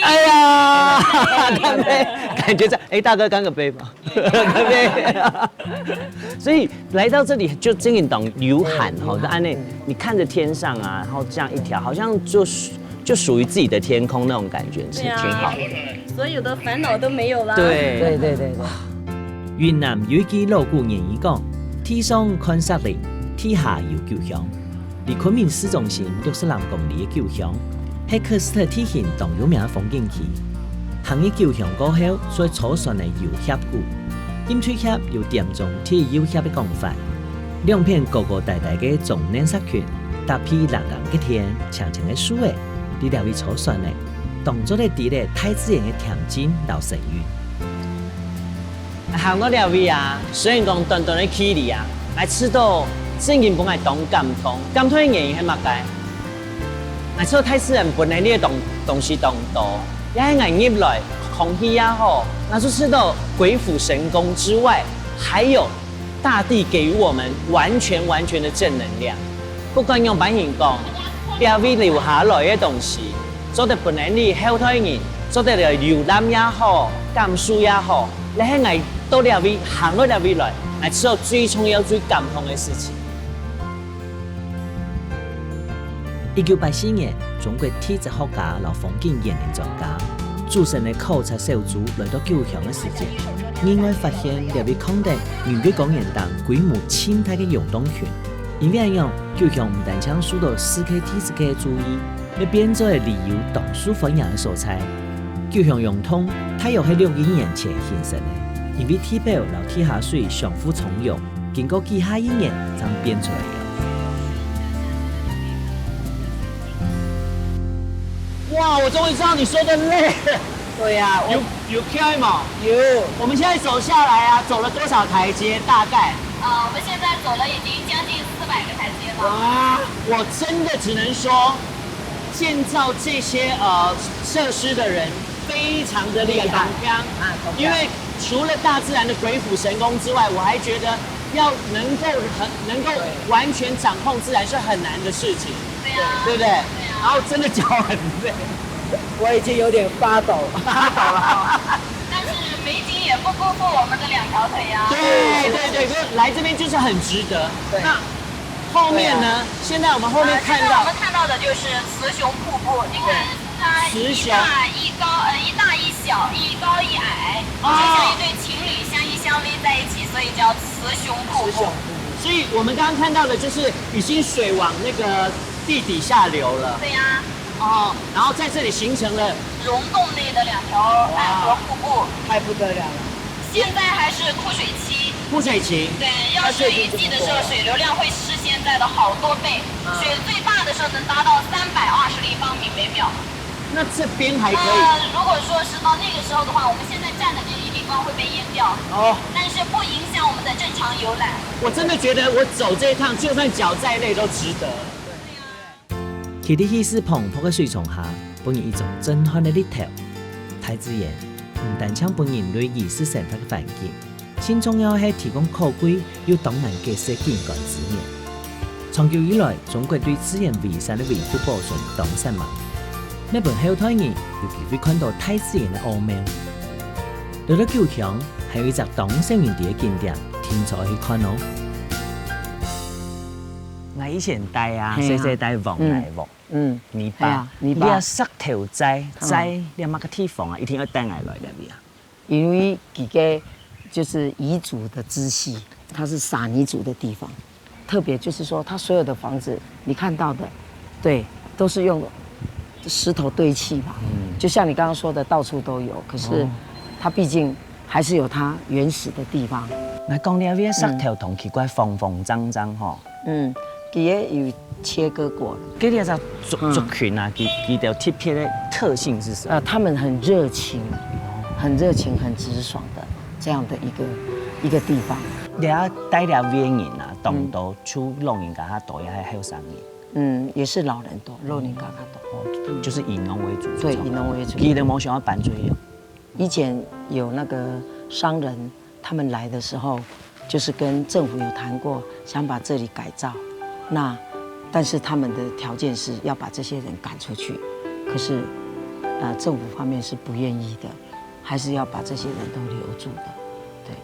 Speaker 1: 哎呀，干杯！感觉在大哥干个杯吧，干杯！所以来到这里就真的懂流汗哈，在安内你看着天上啊，然后这样一条，好像就属于自己的天空那种感觉，是挺好的。
Speaker 9: 所有的烦恼都没有了。
Speaker 1: 对。
Speaker 2: 云南有一句老古谚语讲：天上看十里，天下有九鄉。离昆明市中心60公里的九鄉。係喀斯特地形當有名的風景區，行入九鄉過後，所坐船的遊峽谷，映翠峽有點種鐵遊峽的講法，兩片高高大大的棕梠石群，搭配藍藍的天、青青的樹的，你了位坐船的，當作咧佇咧大自然的恬靜到神韻。
Speaker 1: 行到了位啊，雖然講短短的距離啊，來吃到正經本來當感通的原因係乜嘅？那時候太自然本來你的東西當多，也係眼入來空氣也好，那就吃到鬼斧神工之外，還有大地給予我們完全的正能量。不管用版型講，表位留下來的東西，做得本來你後台人，做得了遊覽也好，感受也好，你喺眼到了位行到了位來，來吃到最重要最感動的事情。
Speaker 2: 1984年，中國地質學家和風景園林專家組成的考察小組來到九鄉的時節，意外發現這位空地原據公園當規模千大的運動圈。因為樣，九鄉唔但將受到世界地質嘅注意，也變作旅遊到處分享的素材。九鄉運動大約係6億年前形成的，因為地表和地下水相互沖溶，經過幾下億年才變出來的。
Speaker 1: 哇！我終於知道你說的累。
Speaker 3: 對呀，
Speaker 1: 有 K 嗎？
Speaker 3: 有。
Speaker 1: 我們現在走下來啊，走了多少台階？大概？
Speaker 9: 我們現在走了已經將近400個台階了。
Speaker 1: 哇！我真的只能說，建造這些設施的人非常的厲害，因為除了大自然的鬼斧神工之外，我還覺得要能夠完全掌控自然是很難的事情。
Speaker 9: 對啊。
Speaker 1: 對不對？然後真的腳很累，
Speaker 3: 我已經有點發抖了。
Speaker 9: 但是美景也不辜負我們的2條腿呀。
Speaker 1: 對，就來這邊就是很值得。那後面呢？現在我們後面看到，
Speaker 9: 我們看到的就是雌雄瀑布。你看它一大一小，一高一矮，就像一對情侶相依相偎在一起，所以叫雌雄瀑布。
Speaker 1: 所以我們剛剛看到的就是已經水往那個地底下流了。
Speaker 9: 對呀。
Speaker 1: 然後在這裡形成了
Speaker 9: 溶洞內的2條暗河瀑布，
Speaker 3: 太不得了了。
Speaker 9: 現在還是枯水期，
Speaker 1: 铺水情。
Speaker 9: 对，要是雨季的时候，水流量会是现在的好多倍，水最大的时候能达到320立方米每秒。
Speaker 1: 那这边还可以。
Speaker 9: 如果说是到那个时候的话，我们现在站的这些地方会被淹掉。哦。但是不影响我们的正常游览。
Speaker 1: 我真的觉得我走这一趟，就算脚再累都值得。
Speaker 2: 伫伫稀世磅礴嘅水床下，本人一種震撼嘅日頭。太自然唔但將本人類儀式生活嘅環境，更重要係提供可貴又當難解釋嘅景觀資源。長久以來，中國對自然遺產嘅維護保存當甚忙。每本後台人有機會看到太自然嘅奧妙。到咗九鄉，還有一隻當生原地嘅景點，聽咗去看哦。
Speaker 1: 我以前帶啊，細細帶黃泥黃，泥巴，你啊石頭仔，你乜個地方啊？一定要帶來的呀。
Speaker 3: 因為幾個就是彝族的支系，它是撒泥族的地方，特別就是說，它所有的房子你看到的，對，都是用石頭堆砌吧。就像你剛剛說的，到處都有，可是它畢竟還是有它原始的地方。
Speaker 1: 我講了啲石頭同奇怪方方正正吼。
Speaker 3: 也有切割過了。
Speaker 1: 這啲就族群啊，佢條特別的特性是什麼？
Speaker 3: 他們很熱情，很直爽的這樣的一個地方。
Speaker 1: 你要帶啲외인啊，當到出老人家多，也係後生人。
Speaker 3: 也是老人多，老人家多。
Speaker 1: 就是以農為主。
Speaker 3: 對，以農為主。
Speaker 1: 佢哋冇想要搬出去。
Speaker 3: 以前有那個商人，他們來的時候，就是跟政府有談過，想把這裡改造。但是他們的條件是要把這些人趕出去，可是，政府方面是不願意的，還是要把這些人都留住的，對。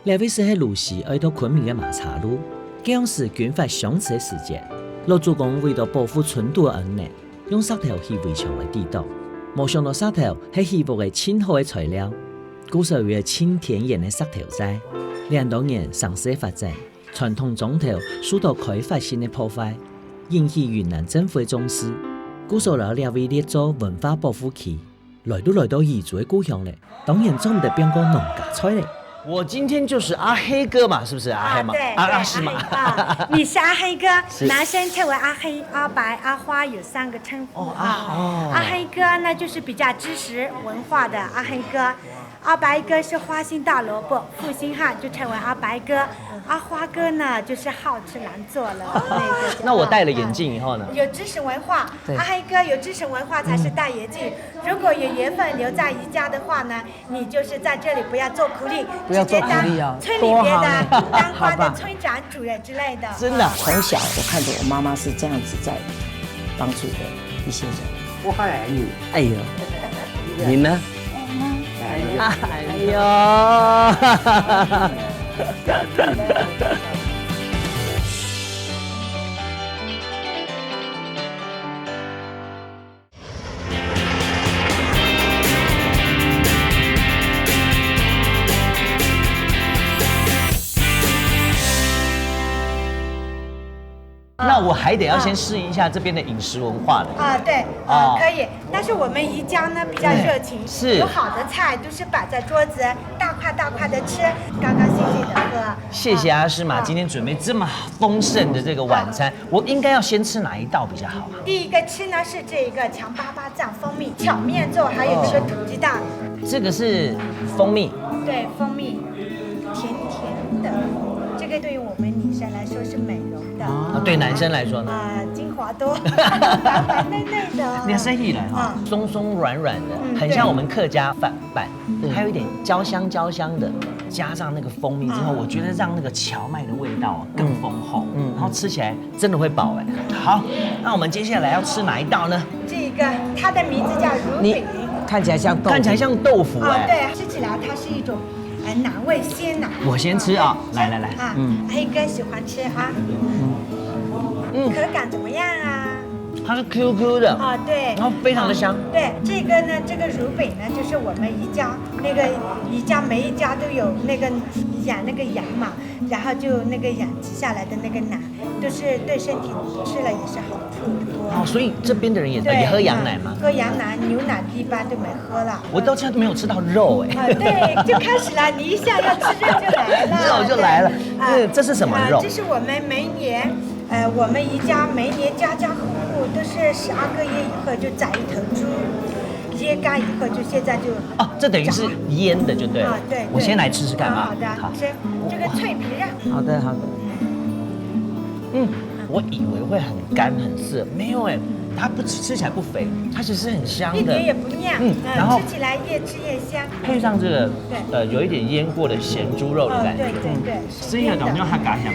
Speaker 2: 兩位是喺路時愛到昆明嘅馬茶路，嗰陣時軍閥相持嘅時節，老主公為咗保護春都嘅安寧，用石頭去圍牆嚟抵擋。冇想到石頭係希望嘅輕好嘅材料，古時候嘅輕天然嘅石頭仔，200年城市發展。傳統鐘頭受到開發性的破壞，引起雲南政府的重視。古時候兩位列作文化保護區，來到彝族的故鄉嘞，當然做唔得變個農家菜嘞。
Speaker 1: 我今天就是阿黑哥嘛，是不是阿黑嘛？
Speaker 10: 對，
Speaker 1: 是嘛？
Speaker 10: 你是阿黑哥，男生稱為阿黑、阿白、阿花，有3個稱呼啊。阿黑哥呢，就是比較知識文化的阿黑哥。阿白哥是花心大蘿蔔，負心漢就稱為阿白哥。阿花哥呢，就是好吃懶做了
Speaker 1: 那我戴了眼鏡以後呢？
Speaker 10: 有知識文化，阿黑哥有知識文化才是戴眼鏡。如果有緣分留在宜家的話呢，你就是在這裡不要做苦力，直接當村裡面的當官的村長、主任之類的。
Speaker 3: 真的，從小我看着我媽媽是這樣子在幫助的一些人。
Speaker 5: 我好愛你。
Speaker 1: 哎呦，你呢？哎呦。那我还得要先适应一下这边的饮食文化的
Speaker 10: 对，可以。但是我们宜家呢比较热情，是有好的菜都是摆在桌子，大块大块的吃，高高兴兴的喝。
Speaker 1: 谢谢阿诗玛，今天准备这么丰盛的这个晚餐，我应该要先吃哪一道比较好？
Speaker 10: 第一个吃呢是这个强巴巴酱蜂蜜炒面做，还有这个土鸡蛋。
Speaker 1: 这个是蜂蜜。对，
Speaker 10: 蜂蜜，甜甜的。这个对于我们女生来说是美容的。
Speaker 1: 对男生来说呢？
Speaker 10: 精华多，白白嫩嫩的。
Speaker 1: 你看生意来哈，松松软软的，很像我们客家饭拌，还有一点焦香的，加上那个蜂蜜之后，我觉得让那个荞麦的味道更丰厚，然后吃起来真的会饱哎。好，那我们接下来要吃哪一道呢？
Speaker 10: 这个它的名字叫乳饼，
Speaker 3: 看起来像
Speaker 1: 豆腐哎。
Speaker 10: 对，吃起来它是一种。奶味鲜奶，
Speaker 1: 我先吃啊！来
Speaker 10: 黑哥喜欢吃啊。口感怎么样啊？
Speaker 1: 它是 QQ 的
Speaker 10: 对，
Speaker 1: 然后非常的香。
Speaker 10: 对，这个呢，这个乳饼呢，就是我们宜家那个宜家每一家都有那个养那个羊嘛，然后就那个养鸡下来的那个奶，都是对身体吃了也是好处多。
Speaker 1: 哦，所以这边的人也喝羊奶吗？
Speaker 10: 喝羊奶，牛奶一般都没喝了。
Speaker 1: 我到现在都没有吃到肉哎。
Speaker 10: 对，就开始了，你一下要吃肉就来了。
Speaker 1: 肉就来了。这是什么肉？
Speaker 10: 这是我们每年，我们一家每年家家户户都是12个月以后就宰一头猪。腌干以后，就现在就
Speaker 1: 这等于是腌的，就对了。
Speaker 10: 对，
Speaker 1: 我先来吃吃看嘛。
Speaker 10: 好的，吃这个脆皮肉。
Speaker 3: 好的，好的。
Speaker 1: 我以为会很干很涩，没有哎，它不吃起来不肥，它其实很香的，
Speaker 10: 一点也不酿。
Speaker 1: 然后
Speaker 10: 吃起来越吃越香。
Speaker 1: 配上这个有一点腌过的咸猪肉的感觉。
Speaker 10: 对。
Speaker 1: 所以讲要客家咸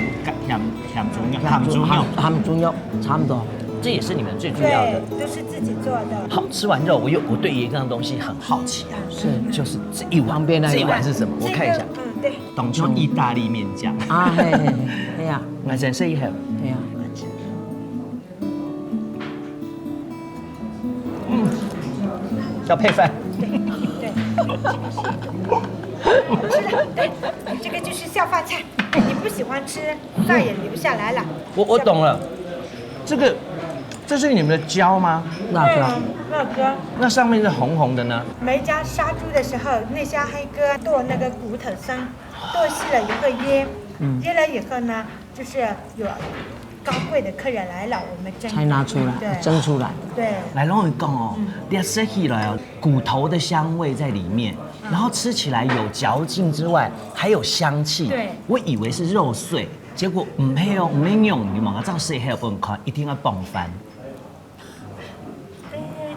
Speaker 1: 猪肉，
Speaker 3: 差不多。
Speaker 1: 这也是你们最主要的，
Speaker 10: 都是自己做的。
Speaker 1: 好，吃完肉，我对一样东西很好奇啊，就是这一碗，这一碗是什么？我看一下，
Speaker 10: 对，
Speaker 1: 懂就意大利面酱
Speaker 3: 啊，嘿呀，
Speaker 1: 我先试一下，
Speaker 3: 对呀，
Speaker 1: 要配饭，
Speaker 10: 对，这个就是下饭菜，你不喜欢吃，饭也留下来了。
Speaker 1: 我懂了。这是你们的椒吗？
Speaker 3: 辣椒。
Speaker 10: 那
Speaker 1: 上面是红红的呢。
Speaker 10: 梅家杀猪的时候，那些黑哥剁那个骨头生，剁细了以后腌，腌了以后呢，就是有高贵的客人来了，我们
Speaker 3: 才拿出来，蒸出来。
Speaker 10: 对。
Speaker 1: 来，让我讲哦，你要吃起来哦，骨头的香味在里面，然后吃起来有嚼劲之外，还有香气。
Speaker 10: 对。
Speaker 1: 我以为是肉碎。结果唔係哦，唔係用你望下，照細喺度看，一定要蹦翻。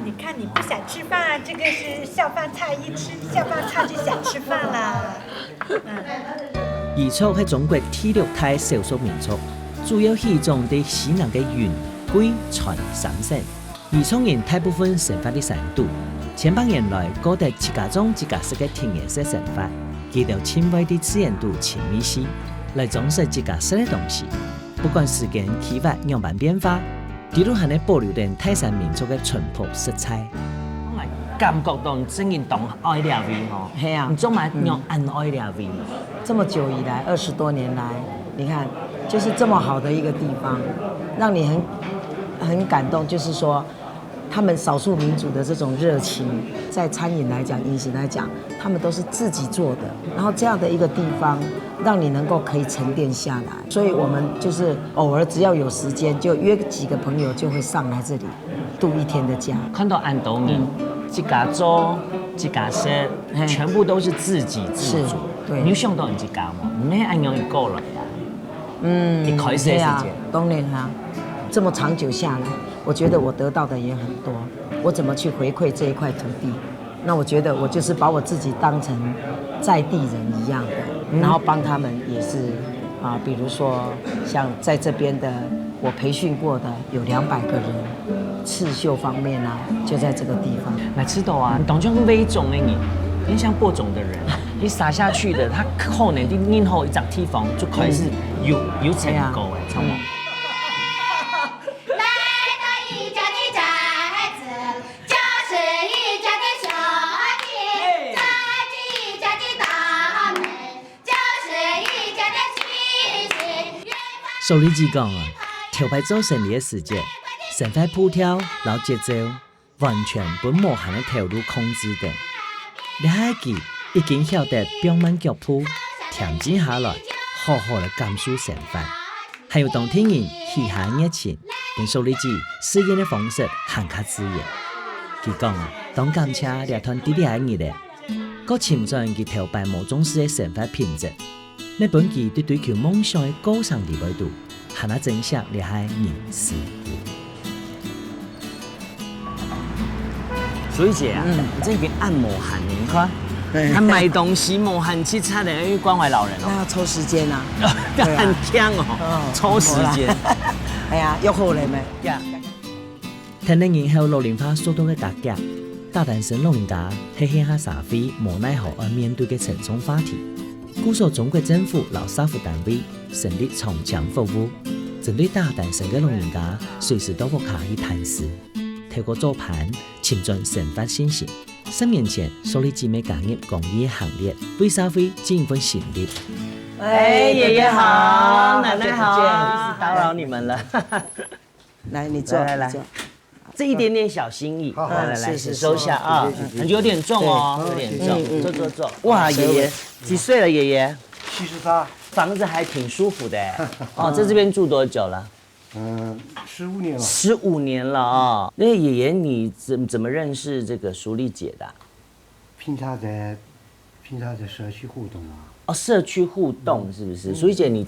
Speaker 10: 你看你不想吃饭啊，这个是下饭菜，一吃下饭菜就想吃饭啦。
Speaker 2: 彝族係中國第6大少數民族，主要喜種在西南嘅雲、貴、川3省。彝族人大部分生活喺山都，千百年來過得一家種一家式嘅田園式生活，佢哋親愛的自然度親密性。來裝飾自家食的東西，不管時間、氣溫樣般變化，佢都還能保留住泰山民族的淳樸色彩。
Speaker 1: 我感覺到真係當愛料味哦，
Speaker 3: 係啊，
Speaker 1: 你做埋用按愛料味。
Speaker 3: 這麼久以來，20多年來，你看，就是這麼好的一個地方，讓你很感動，就是說。他們少數民族的這種熱情，在餐飲來講、飲食來講，他們都是自己做的。然後這樣的一個地方，讓你能夠可以沉澱下來。所以我們就是偶爾只要有時間，就約幾個朋友就會上來這裡度一天的假。
Speaker 1: 看到安東人，自家做、自家食，全部都是自給自足。對，你有想到你自家嗎？你那按樣就夠了呀。你開始時間，
Speaker 3: 當然啊，這麼長久下來。我覺得我得到的也很多，我怎麼去回饋這一塊土地？那我覺得我就是把我自己當成在地人一樣的，然後幫他們也是比如說像在這邊的我培訓過的有200個人，刺繡方面啊，就在這個地方。
Speaker 1: 來知道啊，當種微種的你像播種的人，你撒下去的，他可能你任何一張地方就開始有成功的，知道嗎？
Speaker 2: 數理子講啊，條牌做生理嘅時節，生活步調、老節奏，完全被無限嘅投入控制的。你喺記已經曉得表慢腳步，調整下來，好好嘅感受生活。還有當天人嘻哈熱情，用數理子實驗嘅方式行較自然。佢講啊，當感謝兩團弟弟嘅熱力，個潛在佢條牌無重視嘅生活品質。你本期對追求夢想的高尚地位度，係那真相厲害人事。
Speaker 1: 所以姐啊，你這邊按摩喊你看，還買東西摩喊去差的，因為關懷老人哦。
Speaker 3: 那要抽時間啊，
Speaker 1: 很強哦，抽時間。
Speaker 3: 哎呀，約好你咪。
Speaker 2: 聽年年後老齡化速度嘅格格，大單身老人家係顯下社會無奈何而面對嘅沉重話題。故所中國政府老社福單位成立從強服務，針對大單身嘅老人家，隨時都可以探視，透過座盤潛進生活信息。10年前，數理姊妹加入公益行列，為社會盡一份心力。
Speaker 1: 哎，爷爷好，奶奶好，打扰你们了。
Speaker 3: 来，你坐，
Speaker 1: 来，这一点点小心意，来，收下啊，有点重哦，有点重，坐。哇，爷爷几岁了？爷爷
Speaker 11: 73，
Speaker 1: 房子还挺舒服的哎。哦，在这边住多久了
Speaker 11: ？15年了。
Speaker 1: 15年了啊！那爷爷你怎么认识这个淑丽姐的？
Speaker 11: 平常在社区互动啊。
Speaker 1: 哦，社区互动是不是？淑丽姐你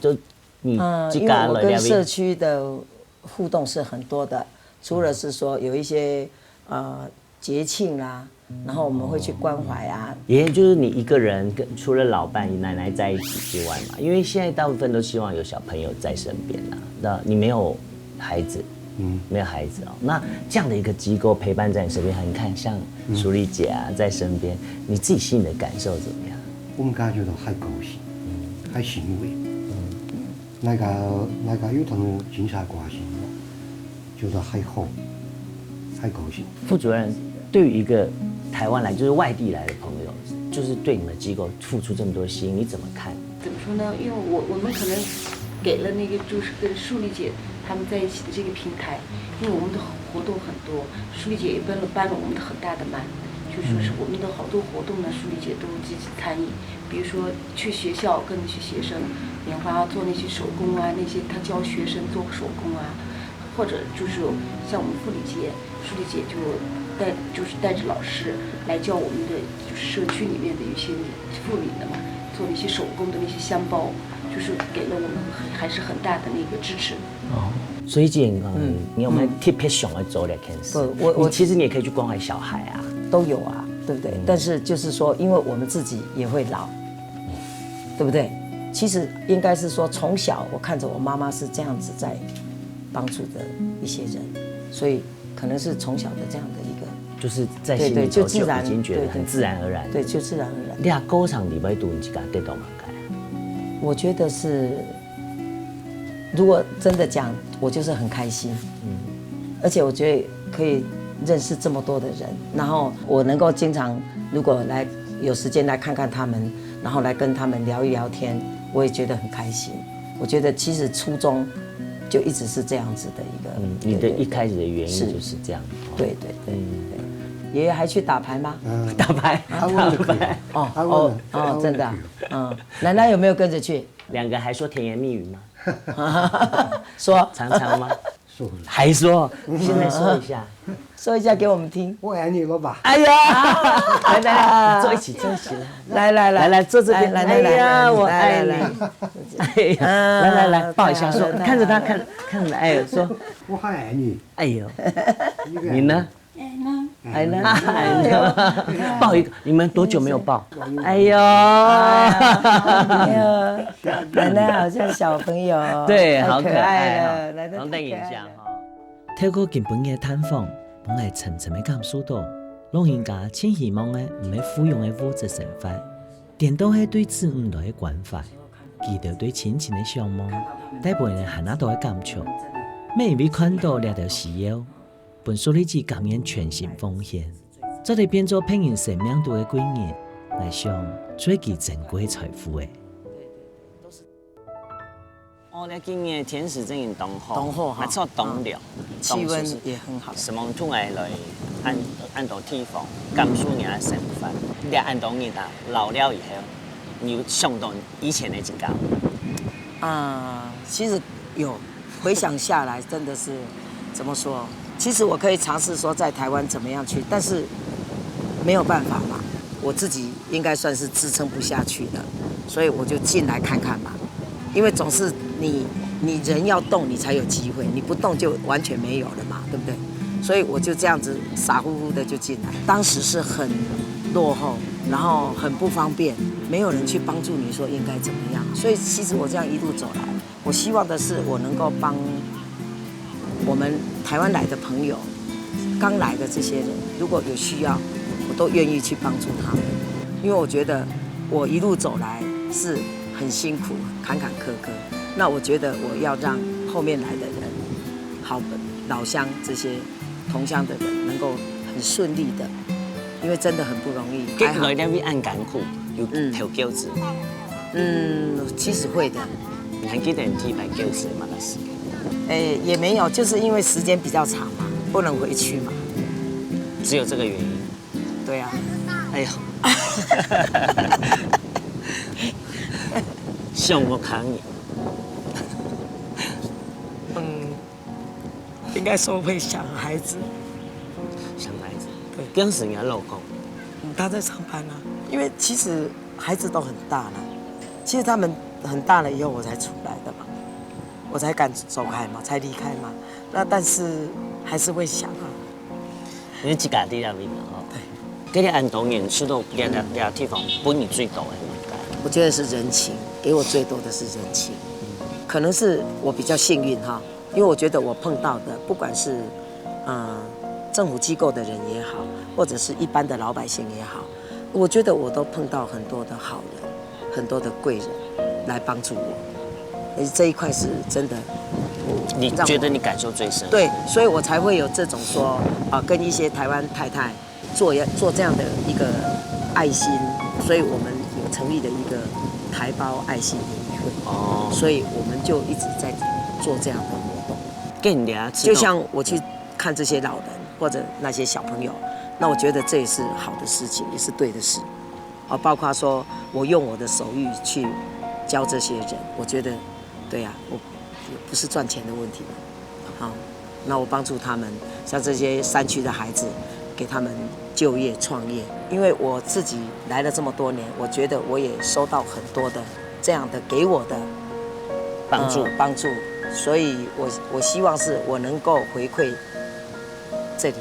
Speaker 3: 因为我跟社区的互动是很多的，除了是说有一些节庆啦，然后我们会去关怀啊。
Speaker 1: 爷爷就是你一个人除了老伴奶奶在一起之外嘛，因为现在大部分都希望有小朋友在身边啊。那你没有孩子，没有孩子哦。那这样的一个机构陪伴在你身边，你看像淑丽姐啊在身边，你自己心里的感受怎么样？
Speaker 11: 我们感觉到很高兴，很欣慰。那个有他们经常关心我，觉得很好，很高兴。
Speaker 1: 副主任，对于一个台湾来就是外地来的朋友，就是对你们机构付出这么多心，你怎么看？
Speaker 12: 怎么说呢？因为我们可能给了那个就是跟淑丽姐他们在一起的这个平台，因为我们的活动很多，淑丽姐也帮了我们的很大的忙。就说是我们的好多活动呢，淑丽姐都积极参与。比如说去学校跟那些学生棉花做那些手工啊，那些她教学生做手工啊，或者就是像我们妇女节，淑丽姐就带着老师来教我们的就是社区里面的一些妇女的嘛，做那些手工的那些香包，就是给了我们还是很大的那个支持。
Speaker 1: 哦。所以姐，你有没有特别想要做这件事？我其实你也可以去关怀小孩啊。
Speaker 3: 都有啊，对不对？但是就是说，因为我们自己也会老，对不对？其实应该是说，从小我看着我妈妈是这样子在帮助的一些人，所以可能是从小的这样的一个，
Speaker 1: 就是在心里头就已经觉得很自然而然。
Speaker 3: 对，就自然而然。
Speaker 1: 你歌场里边读你几个得到吗？
Speaker 3: 我觉得是，如果真的讲，我就是很开心，而且我觉得可以认识这么多的人，然后我能够经常如果有时间来看看他们，然后来跟他们聊一聊天，我也觉得很开心。我觉得其实初衷就一直是这样子的一个。
Speaker 1: 你的一开始的原因就是这样。
Speaker 3: 对。爷爷还去打牌吗？
Speaker 1: 打牌。
Speaker 3: 哦，真的。奶奶有没有跟着去？
Speaker 1: 两个还说甜言蜜语
Speaker 3: 吗？说
Speaker 1: 常常吗？还说，现在说一下，
Speaker 3: 说一下给我们听。
Speaker 11: 我爱你，老爸。
Speaker 3: 哎呀，
Speaker 1: 来，坐一起，来，坐这边。哎呀，我爱你。哎呀，来，抱一下，说，看着他，看着，哎呦，说，
Speaker 11: 我很爱你。
Speaker 1: 哎呦，你呢？爱呢，抱一个，你们多久没有抱？哎呦，
Speaker 3: 奶奶好像小朋友，
Speaker 1: 对，好可爱
Speaker 3: 了，来
Speaker 1: 的戴眼镜哈。
Speaker 2: 透過基本嘅探訪，我係層層嘅感受到，老人家真希望嘅唔係附庸嘅物質生活，顛倒係對子女嘅關懷，記得對親情嘅向往，大部分人係那度嘅感觸，每一位看到呢條需要。本淑丽姐甘願全心奉獻，這裡變做拼人生命度嘅貴人，我想最具珍貴財富嘅。
Speaker 1: 我哋今年天時正當好，沒錯冬涼，
Speaker 3: 氣溫也很好。
Speaker 1: 什麼土來按到地方，感受你嘅生活，你按到你老了以後，你有想到以前的景象？
Speaker 3: 其實有，回想下來真的是怎麼說？其實我可以嘗試說在台灣怎麼樣去，但是沒有辦法嘛，我自己應該算是支撐不下去的，所以我就進來看看嘛。因為總是你人要動，你才有機會，你不動就完全沒有了嘛，對不對？所以我就這樣子傻乎乎的就進來。當時是很落後，然後很不方便，沒有人去幫助你說應該怎麼樣。所以其實我這樣一路走來，我希望的是我能夠幫我們台灣來的朋友，剛來的這些人，如果有需要，我都願意去幫助他們。因為我覺得我一路走來是很辛苦，坎坎坷坷。那我覺得我要讓後面來的人，好老鄉這些同鄉的人，能夠很順利的，因為真的很不容易。
Speaker 1: 結來呢位按艱苦，有條餃子。
Speaker 3: 其实会的。
Speaker 1: 你还记得你第一摆给我是马来西亚？
Speaker 3: 也没有，就是因为时间比较长嘛，不能回去嘛。
Speaker 1: 只有这个原因。
Speaker 3: 对啊。
Speaker 1: 哎呦。向我抗议。
Speaker 3: 应该说会想孩子。
Speaker 1: 想孩子。对。当时你的老公？
Speaker 3: 他在上班啊，因为其实孩子都很大了，其实他们很大了以后我才出来的嘛，我才敢走开嘛，才离开嘛。那但是还是会想啊。
Speaker 1: 你自家啲人哦。对。嗰啲安東人出到邊啲地方本你最多嘅物件？
Speaker 3: 我覺得是人情，給我最多的是人情。可能是我比較幸運哈，因為我覺得我碰到的，不管是政府機構的人也好，或者是一般的老百姓也好，我覺得我都碰到很多的好人，很多的貴人來幫助我。這一塊是真的。
Speaker 1: 你覺得你感受最深？
Speaker 3: 對，所以我才會有這種說跟一些台灣太太做這樣的一個愛心，所以我們有成立了一個台胞愛心聯誼會。所以我們就一直在做這樣的活動。
Speaker 1: 跟人家
Speaker 3: 就像我去看這些老人或者那些小朋友，那我覺得這也是好的事情，也是對的事。包括說我用我的手藝去教這些人，我覺得，對呀，我不是賺錢的問題。好，那我幫助他們，像這些山區的孩子，給他們就業創業。因為我自己來了這麼多年，我覺得我也收到很多的這樣的給我的幫助，所以我希望是我能夠回饋這裡，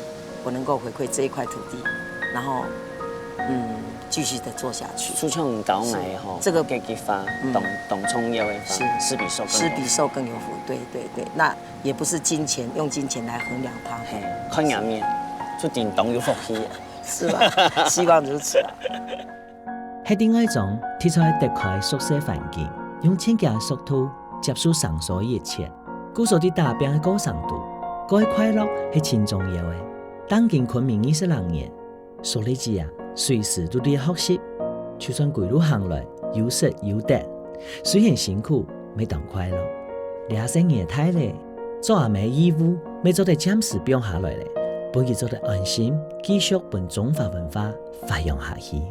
Speaker 3: 我能夠回饋這一塊土地，然後繼續的做下去。
Speaker 1: 出場搞埋吼，這個嘅結法，懂重要嘅法，施比受更有福。對對對，那也不是金錢，用金錢來衡量它。看顏面，注定懂有福氣。
Speaker 3: 是吧？希望如此。
Speaker 2: 喺另外一種提出特開宿舍環境，用千家速度接受上所一切，故所啲大病嘅高尚度，嗰啲快樂係真重要嘅。當今昆明26年，所以之啊，隨時都得學習，就算歸路行來有失有得，雖然辛苦，未當快樂。20年太累，做阿妹義務，未做得暫時變下來咧，本佢做得安心，繼續本中華文化發揚下去。